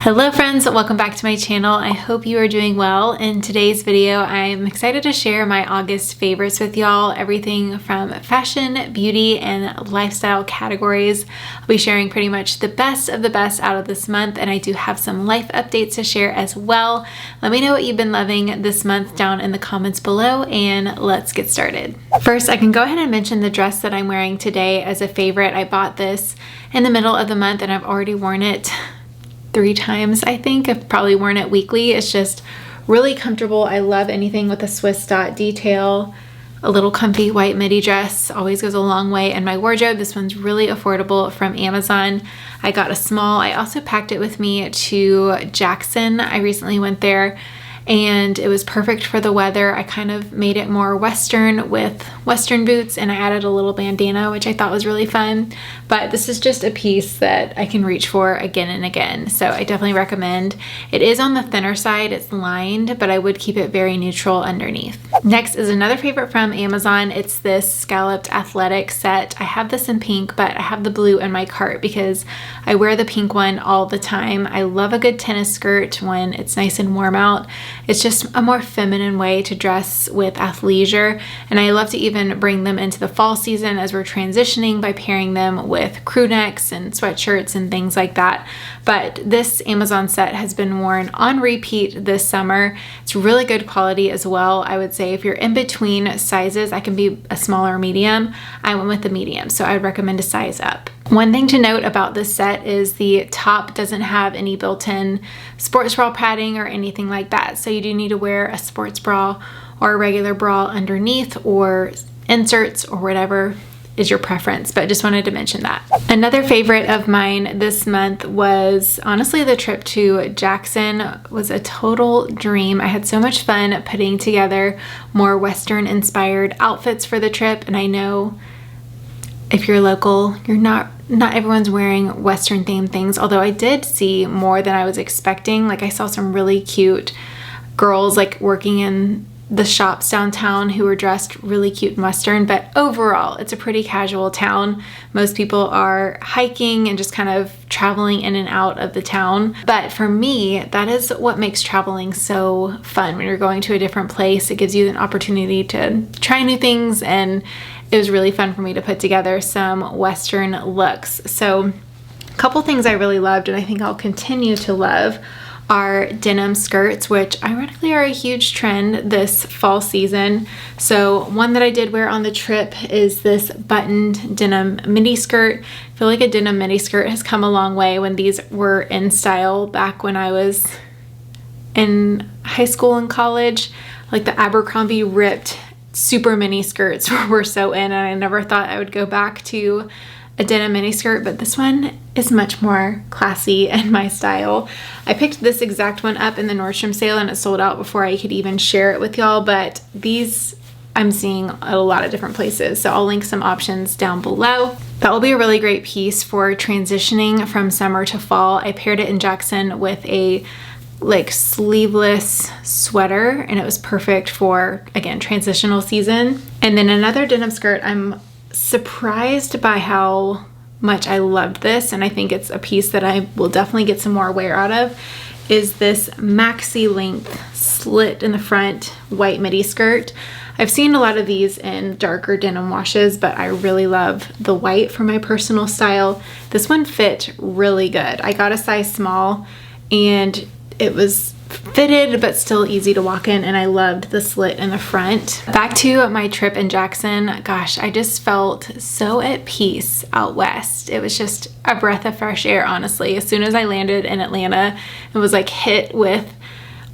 Hello friends, welcome back to my channel. I hope you are doing well. In today's video, I'm excited to share my August favorites with y'all. Everything from fashion, beauty, and lifestyle categories. I'll be sharing pretty much the best of the best out of this month, and I do have some life updates to share as well. Let me know what you've been loving this month down in the comments below, and let's get started. First, I can go ahead and mention the dress that I'm wearing today as a favorite. I bought this in the middle of the month, and I've already worn it 3 times, I think. I've probably worn it weekly. It's just really comfortable. I love anything with a Swiss dot detail. A little comfy white midi dress always goes a long way in my wardrobe. This one's really affordable from Amazon. I got a small. I also packed it with me to Jackson. I recently went there and it was perfect for the weather. I kind of made it more Western with Western boots, and I added a little bandana, which I thought was really fun. But this is just a piece that I can reach for again and again, so I definitely recommend. It is on the thinner side, it's lined, but I would keep it very neutral underneath. Next is another favorite from Amazon. It's this scalloped athletic set. I have this in pink, but I have the blue in my cart because I wear the pink one all the time. I love a good tennis skirt when it's nice and warm out. It's just a more feminine way to dress with athleisure, and I love to even bring them into the fall season as we're transitioning by pairing them with crew necks and sweatshirts and things like that. But this Amazon set has been worn on repeat this summer. It's really good quality as well. I would say if you're in between sizes, I can be a small or medium. I went with the medium, so I would recommend a size up. One thing to note about this set is the top doesn't have any built-in sports bra padding or anything like that. So you do need to wear a sports bra or a regular bra underneath, or inserts, or whatever is your preference, but just wanted to mention that. Another favorite of mine this month was honestly the trip to Jackson. Was a total dream. I had so much fun putting together more Western inspired outfits for the trip, and I know if you're local, not everyone's wearing Western themed things, although I did see more than I was expecting. Like I saw some really cute girls like working in the shops downtown who were dressed really cute and Western, but overall it's a pretty casual town. Most people are hiking and just kind of traveling in and out of the town. But for me, that is what makes traveling so fun. When you're going to a different place, it gives you an opportunity to try new things, and it was really fun for me to put together some Western looks. So a couple things I really loved, and I think I'll continue to love, are denim skirts, which ironically are a huge trend this fall season. So one that I did wear on the trip is this buttoned denim midi skirt. I feel like a denim midi skirt has come a long way. When these were in style back when I was in high school and college, like the Abercrombie ripped super mini skirts were so in, and I never thought I would go back to a denim mini skirt, but this one is much more classy and my style. I picked this exact one up in the Nordstrom sale and it sold out before I could even share it with y'all, but these I'm seeing at a lot of different places, so I'll link some options down below. That will be a really great piece for transitioning from summer to fall. I paired it in Jackson with a like sleeveless sweater, and it was perfect for, again, transitional season. And then another denim skirt, I'm surprised by how much I loved this, and I think it's a piece that I will definitely get some more wear out of, is this maxi length slit in the front white midi skirt. I've seen a lot of these in darker denim washes, but I really love the white for my personal style. This one fit really good. I got a size small and it was fitted but still easy to walk in, and I loved the slit in the front. Back to my trip in Jackson, gosh, I just felt so at peace out west. It was just a breath of fresh air, honestly. As soon as I landed in Atlanta, it was like hit with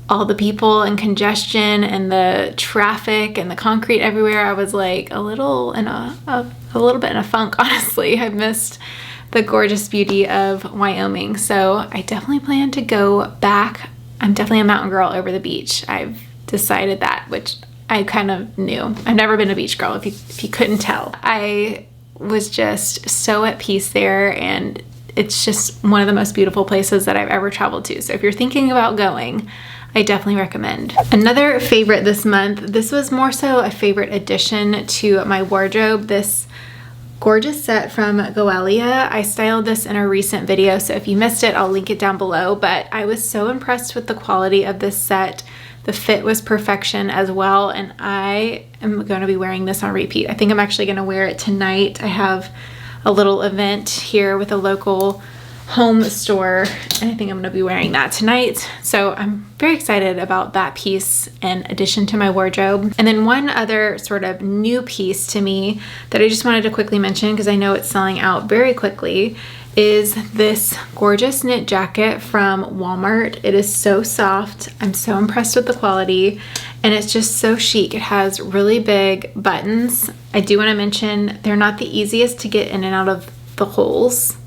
all the people and congestion and the traffic and the concrete everywhere. I was like a little bit in a funk, honestly. I missed the gorgeous beauty of Wyoming, so I definitely plan to go back. I'm definitely a mountain girl over the beach. I've decided that, which I kind of knew. I've never been a beach girl, if you couldn't tell. I was just so at peace there, and it's just one of the most beautiful places that I've ever traveled to. So if you're thinking about going, I definitely recommend. Another favorite this month, this was more so a favorite addition to my wardrobe. This gorgeous set from Goelia. I styled this in a recent video, so if you missed it, I'll link it down below, but I was so impressed with the quality of this set. The fit was perfection as well, and I am going to be wearing this on repeat. I think I'm actually going to wear it tonight. I have a little event here with a local home store, and I think I'm going to be wearing that tonight. So I'm very excited about that piece in addition to my wardrobe. And then one other sort of new piece to me that I just wanted to quickly mention, because I know it's selling out very quickly, is this gorgeous knit jacket from Walmart. It is so soft. I'm so impressed with the quality, and it's just so chic. It has really big buttons. I do want to mention they're not the easiest to get in and out of the holes,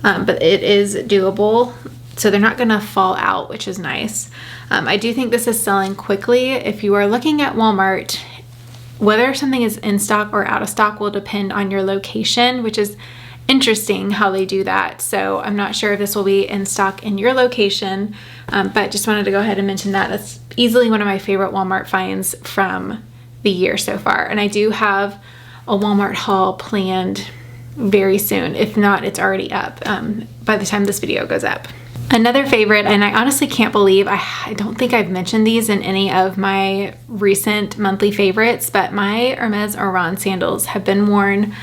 but it is doable. So they're not gonna fall out, which is nice. I do think this is selling quickly. If you are looking at Walmart, whether something is in stock or out of stock will depend on your location, which is interesting how they do that. So I'm not sure if this will be in stock in your location, but just wanted to go ahead and mention that. That's easily one of my favorite Walmart finds from the year so far. And I do have a Walmart haul planned very soon. If not, it's already up by the time this video goes up. Another favorite, and I honestly can't believe, I don't think I've mentioned these in any of my recent monthly favorites, but my Hermes Oran sandals have been worn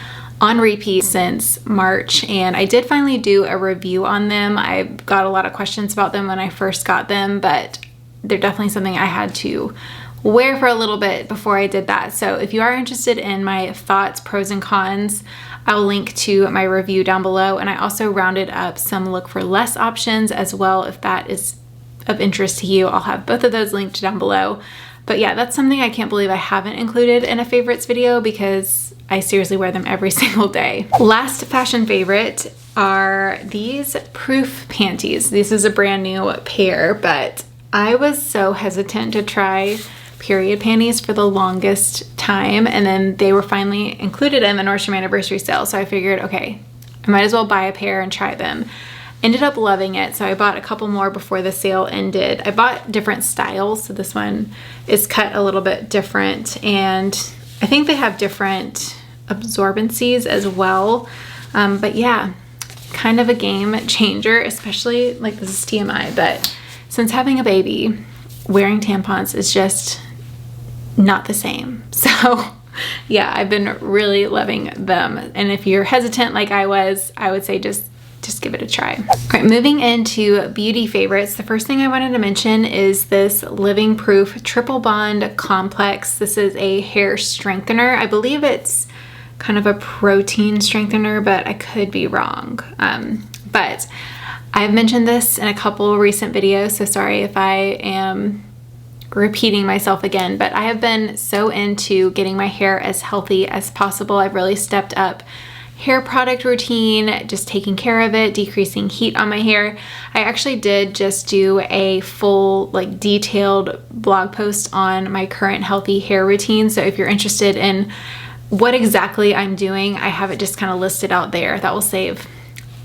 on repeat since March, and I did finally do a review on them. I got a lot of questions about them when I first got them, but they're definitely something I had to wear for a little bit before I did that. So if you are interested in my thoughts, pros and cons, I'll link to my review down below, and I also rounded up some look for less options as well. If that is of interest to you, I'll have both of those linked down below. But yeah, that's something I can't believe I haven't included in a favorites video, because I seriously wear them every single day. Last fashion favorite are these Proof panties. This is a brand new pair, but I was so hesitant to try period panties for the longest time, and then they were finally included in the Nordstrom anniversary sale, so I figured, okay, I might as well buy a pair and try them. Ended up loving it, so I bought a couple more before the sale ended. I bought different styles, so this one is cut a little bit different, and I think they have different absorbencies as well, but yeah, kind of a game changer, especially, like, this is TMI, but since having a baby, wearing tampons is just not the same. So yeah, I've been really loving them, and if you're hesitant like I was, I would say just give it a try. All right, moving into beauty favorites, the first thing I wanted to mention is this Living Proof Triple Bond Complex. This is a hair strengthener. I believe it's kind of a protein strengthener, but I could be wrong. But I've mentioned this in a couple recent videos, so sorry if I am repeating myself again, but I have been so into getting my hair as healthy as possible. I've really stepped up hair product routine, just taking care of it, decreasing heat on my hair. I actually did just do a full, like, detailed blog post on my current healthy hair routine. So if you're interested in what exactly I'm doing, I have it just kind of listed out there. That will save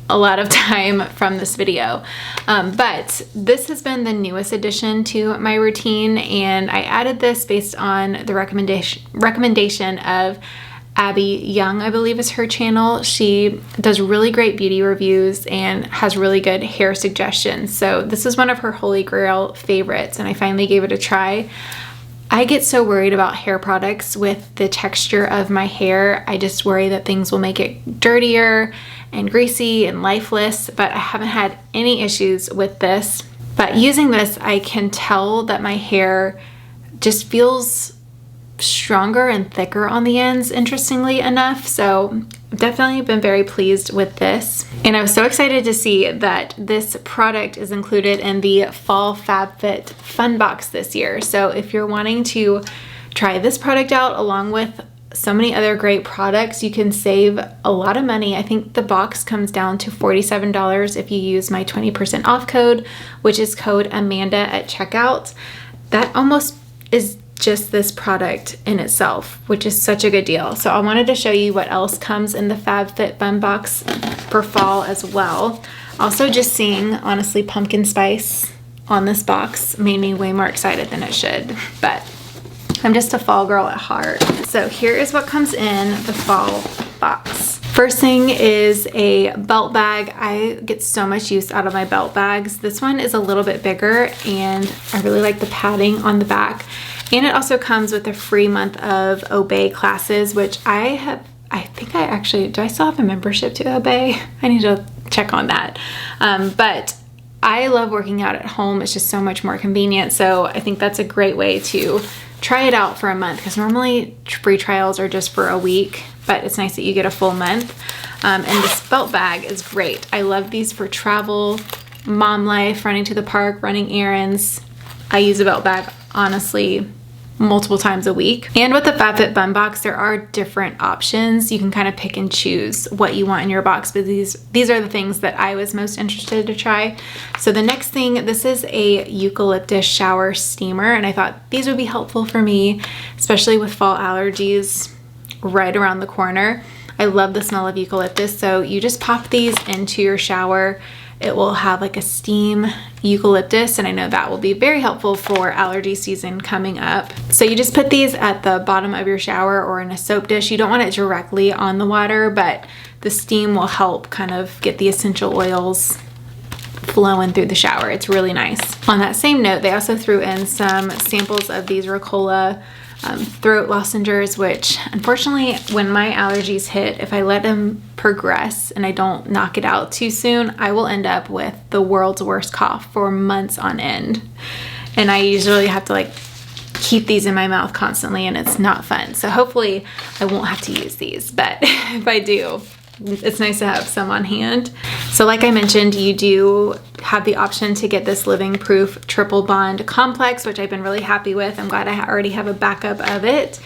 a lot of time from this video. But this has been the newest addition to my routine, and I added this based on the recommendation of Abby Young, I believe is her channel. She does really great beauty reviews and has really good hair suggestions. So this is one of her holy grail favorites, and I finally gave it a try. I get so worried about hair products with the texture of my hair. I just worry that things will make it dirtier and greasy and lifeless, but I haven't had any issues with this. But using this, I can tell that my hair just feels stronger and thicker on the ends, interestingly enough. So I've definitely been very pleased with this. And I was so excited to see that this product is included in the Fall FabFit Fun Box this year. So if you're wanting to try this product out along with so many other great products, you can save a lot of money. I think the box comes down to $47 if you use my 20% off code, which is code Amanda at checkout. That almost is just this product in itself, which is such a good deal. So I wanted to show you what else comes in the FabFit Fun Box for fall as well. Also, just seeing, honestly, pumpkin spice on this box made me way more excited than it should. But I'm just a fall girl at heart. So here is what comes in the fall box. First thing is a belt bag. I get so much use out of my belt bags. This one is a little bit bigger and I really like the padding on the back. And it also comes with a free month of Obey classes, which I think I actually, do I still have a membership to Obey? I need to check on that. But I love working out at home. It's just so much more convenient. So I think that's a great way to try it out for a month, because normally free trials are just for a week, but it's nice that you get a full month. And this belt bag is great. I love these for travel, mom life, running to the park, running errands. I use a belt bag, honestly, multiple times a week. And with the FabFitFun box, there are different options. You can kind of pick and choose what you want in your box, but these are the things that I was most interested to try. So the next thing, this is a eucalyptus shower steamer, and I thought these would be helpful for me, especially with fall allergies right around the corner. I love the smell of eucalyptus, so you just pop these into your shower. It will have like a steam eucalyptus, and I know that will be very helpful for allergy season coming up. So you just put these at the bottom of your shower or in a soap dish. You don't want it directly on the water, but the steam will help kind of get the essential oils flowing through the shower. It's really nice. On that same note, they also threw in some samples of these Ricola throat lozenges, which unfortunately when my allergies hit, if I let them progress and I don't knock it out too soon, I will end up with the world's worst cough for months on end. And I usually have to like keep these in my mouth constantly, and it's not fun. So hopefully I won't have to use these, but if I do, it's nice to have some on hand. So like I mentioned, you do have the option to get this living proof triple bond complex, which I've been really happy with. I'm glad I already have a backup of it.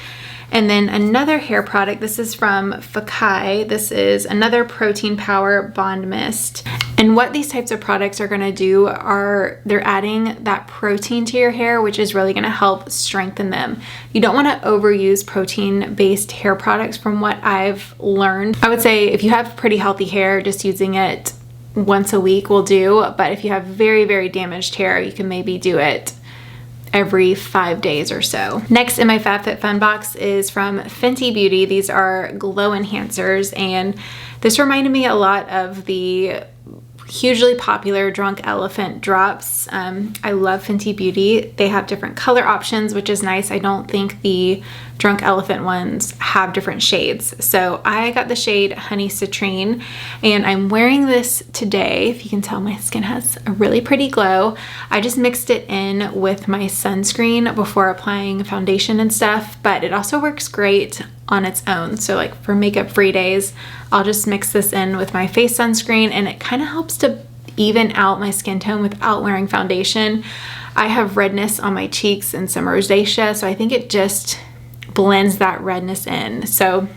And then another hair product, this is from Fakai. This is another protein power bond mist. And what these types of products are gonna do are they're adding that protein to your hair, which is really gonna help strengthen them. You don't wanna overuse protein-based hair products from what I've learned. I would say if you have pretty healthy hair, just using it once a week will do. But if you have very, very damaged hair, you can maybe do it every 5 days or so. Next in my FabFitFun box is from Fenty Beauty. These are glow enhancers, and this reminded me a lot of the hugely popular Drunk Elephant drops. I love Fenty Beauty. They have different color options, which is nice. I don't think the Drunk Elephant ones have different shades. So I got the shade Honey Citrine, and I'm wearing this today. If you can tell, my skin has a really pretty glow. I just mixed it in with my sunscreen before applying foundation and stuff, but it also works great on its own. So like for makeup free days, I'll just mix this in with my face sunscreen, and it kind of helps to even out my skin tone without wearing foundation. I have redness on my cheeks and some rosacea, so I think it just blends that redness in. So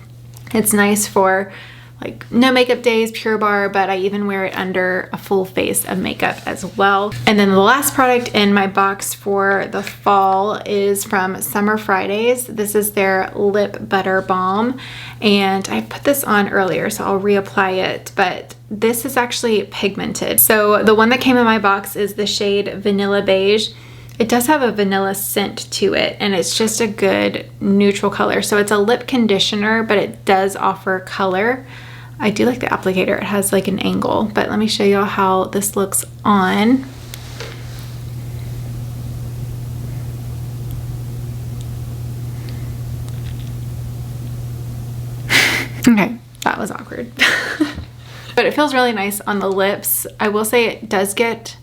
it's nice for like no makeup days, pure bar, but I even wear it under a full face of makeup as well. And then the last product in my box for the fall is from Summer Fridays. This is their lip butter balm, and I put this on earlier, so I'll reapply it, but this is actually pigmented. So the one that came in my box is the shade Vanilla Beige. It does have a vanilla scent to it, and it's just a good neutral color. So it's a lip conditioner, but it does offer color. I do like the applicator. It has like an angle, but let me show y'all how this looks on. Okay, that was awkward. But it feels really nice on the lips. I will say it does get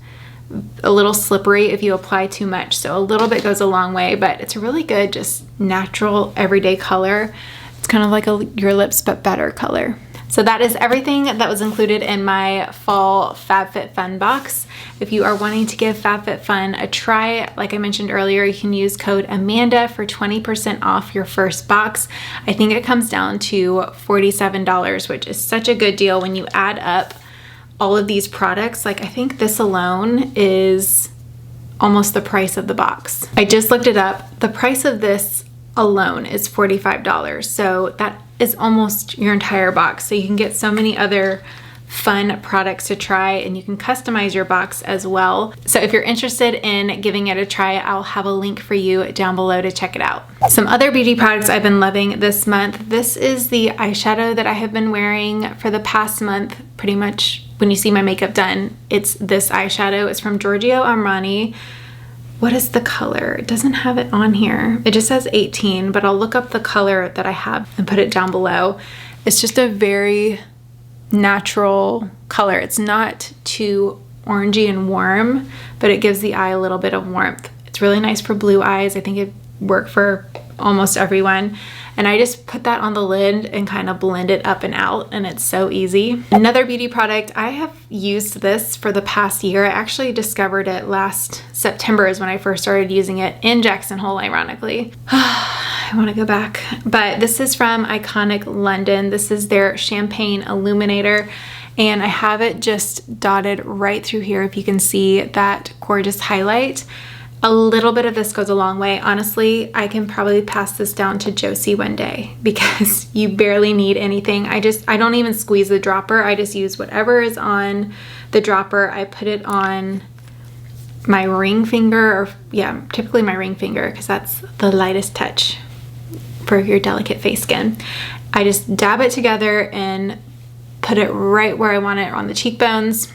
a little slippery if you apply too much, so a little bit goes a long way, but it's a really good, just natural, everyday color. It's kind of like your lips, but better color. So that is everything that was included in my fall FabFitFun box. If you are wanting to give FabFitFun a try, like I mentioned earlier, you can use code Amanda for 20% off your first box. I think it comes down to $47, which is such a good deal when you add up all of these products. Like I think this alone is almost the price of the box. I just looked it up. The price of this alone is $45. So that is almost your entire box. So you can get so many other fun products to try, and you can customize your box as well. So if you're interested in giving it a try, I'll have a link for you down below to check it out. Some other beauty products I've been loving this month. This is the eyeshadow that I have been wearing for the past month. Pretty much when you see my makeup done, it's this eyeshadow. It's from Giorgio Armani. What is the color? It doesn't have it on here. It just says 18, but I'll look up the color that I have and put it down below. It's just a very natural color. It's not too orangey and warm, but it gives the eye a little bit of warmth. It's really nice for blue eyes. I think it'd work for almost everyone. And I just put that on the lid and kind of blend it up and out, and it's so easy. Another beauty product, I have used this for the past year. I actually discovered it last September is when I first started using it in Jackson Hole, ironically. I want to go back. But this is from Iconic London. This is their Champagne Illuminator, and I have it just dotted right through here if you can see that gorgeous highlight. A little bit of this goes a long way. Honestly, I can probably pass this down to Josie one day because you barely need anything. I don't even squeeze the dropper. I just use whatever is on the dropper. I put it on my ring finger, or yeah, typically my ring finger, because that's the lightest touch for your delicate face skin. I just dab it together and put it right where I want it on the cheekbones.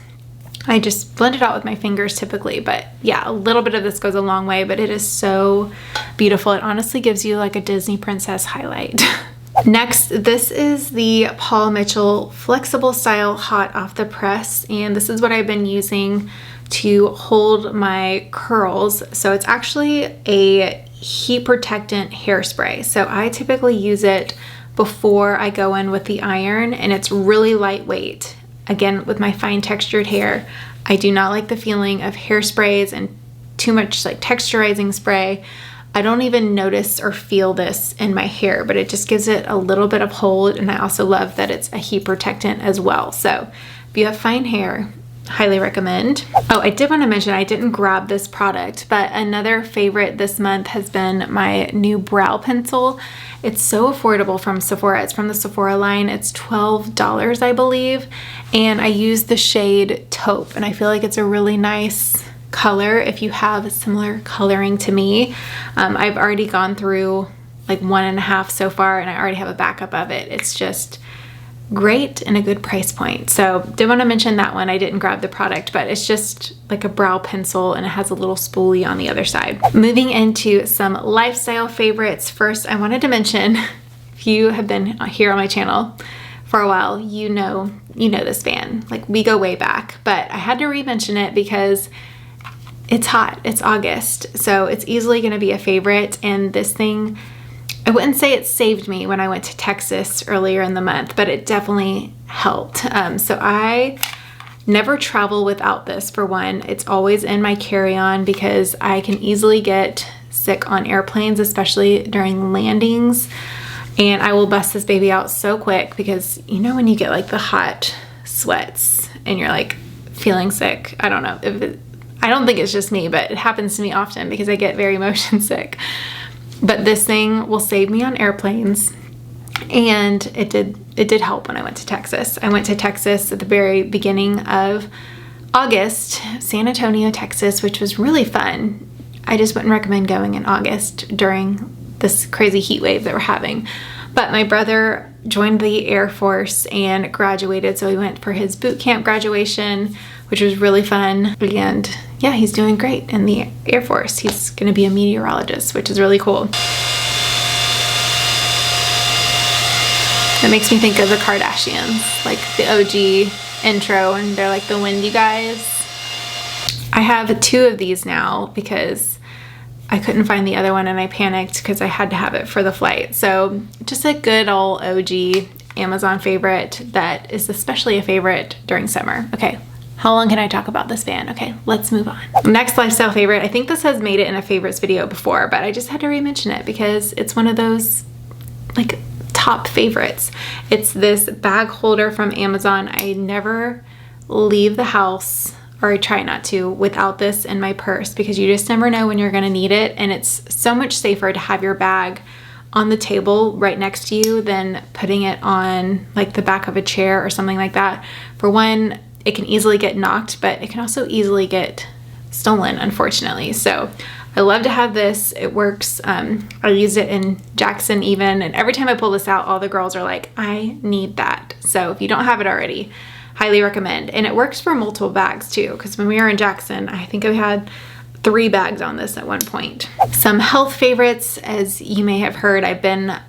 I just blend it out with my fingers typically, but yeah, a little bit of this goes a long way, but it is so beautiful. It honestly gives you like a Disney princess highlight. Next, this is the Paul Mitchell Flexible Style Hot Off the Press, and this is what I've been using to hold my curls. So it's actually a heat protectant hairspray. So I typically use it before I go in with the iron, and it's really lightweight. Again, with my fine textured hair, I do not like the feeling of hairsprays and too much like texturizing spray. I don't even notice or feel this in my hair, but it just gives it a little bit of hold, and I also love that it's a heat protectant as well. So if you have fine hair, highly recommend. Oh, I did want to mention I didn't grab this product, but another favorite this month has been my new brow pencil. It's so affordable from Sephora. It's from the Sephora line. It's $12, I believe, and I use the shade Taupe, and I feel like it's a really nice color if you have similar coloring to me. I've already gone through like 1.5 so far, and I already have a backup of it. It's just great and a good price point. So did want to mention that one. I didn't grab the product, but it's just like a brow pencil, and it has a little spoolie on the other side. Moving into some lifestyle favorites. First, I wanted to mention, if you have been here on my channel for a while, you know this fan. Like, we go way back, but I had to re-mention it because it's hot. It's August, so it's easily going to be a favorite. And this thing, I wouldn't say it saved me when I went to Texas earlier in the month, but it definitely helped. So I never travel without this. For one, it's always in my carry-on because I can easily get sick on airplanes, especially during landings. And I will bust this baby out so quick because you know when you get like the hot sweats and you're like feeling sick. I don't know if I don't think it's just me, but it happens to me often because I get very motion sick. But this thing will save me on airplanes, and it did help when I went to Texas. I went to Texas at the very beginning of August, San Antonio, Texas, which was really fun. I just wouldn't recommend going in August during this crazy heat wave that we're having. But my brother joined the Air Force and graduated, so he went for his boot camp graduation, which was really fun. And yeah, he's doing great in the Air Force. He's gonna be a meteorologist, which is really cool. It makes me think of the Kardashians, like the OG intro, and they're like the windy guys. I have 2 of these now because I couldn't find the other one, and I panicked because I had to have it for the flight. So just a good old OG Amazon favorite that is especially a favorite during summer. Okay, how long can I talk about this fan? Okay, let's move on. Next lifestyle favorite. I think this has made it in a favorites video before, but I just had to re-mention it because it's one of those like top favorites. It's this bag holder from Amazon. I never leave the house, or I try not to, without this in my purse because you just never know when you're gonna need it, and it's so much safer to have your bag on the table right next to you than putting it on like the back of a chair or something like that. For one, it can easily get knocked, but it can also easily get stolen, unfortunately. So I love to have this. It works. I used it in Jackson even, and every time I pull this out, all the girls are like, I need that. So if you don't have it already, highly recommend. And it works for multiple bags too, because when we were in Jackson, I think I had 3 bags on this at one point. Some health favorites, as you may have heard, I've been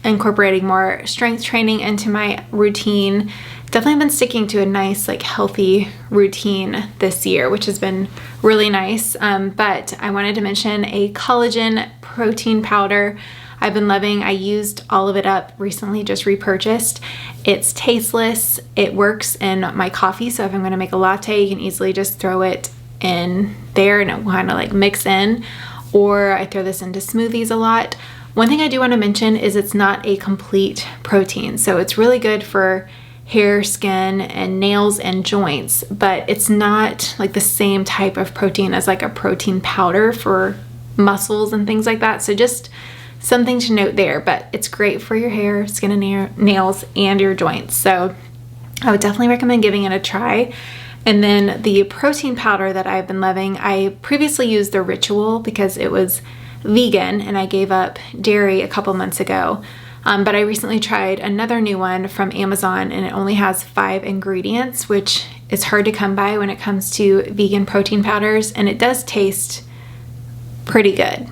incorporating more strength training into my routine. Definitely been sticking to a nice, like, healthy routine this year, which has been really nice. But I wanted to mention a collagen protein powder I've been loving. I used all of it up recently, just repurchased. It's tasteless. It works in my coffee, so if I'm gonna make a latte, you can easily just throw it in there and it will kind of like mix in, or I throw this into smoothies a lot. One thing I do want to mention is it's not a complete protein, so it's really good for hair, skin, and nails and joints, but it's not like the same type of protein as like a protein powder for muscles and things like that. So just something to note there, but it's great for your hair, skin, and nails, and your joints. So I would definitely recommend giving it a try. And then the protein powder that I've been loving, I previously used the Ritual because it was vegan and I gave up dairy a couple months ago. But I recently tried another new one from Amazon and it only has 5 ingredients, which is hard to come by when it comes to vegan protein powders, and it does taste pretty good.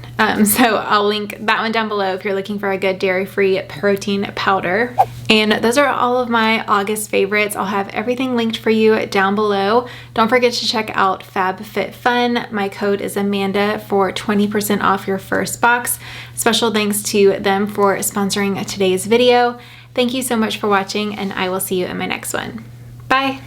So I'll link that one down below if you're looking for a good dairy-free protein powder. And those are all of my August favorites. I'll have everything linked for you down below. Don't forget to check out FabFitFun. My code is Amanda for 20% off your first box. Special thanks to them for sponsoring today's video. Thank you so much for watching, and I will see you in my next one. Bye.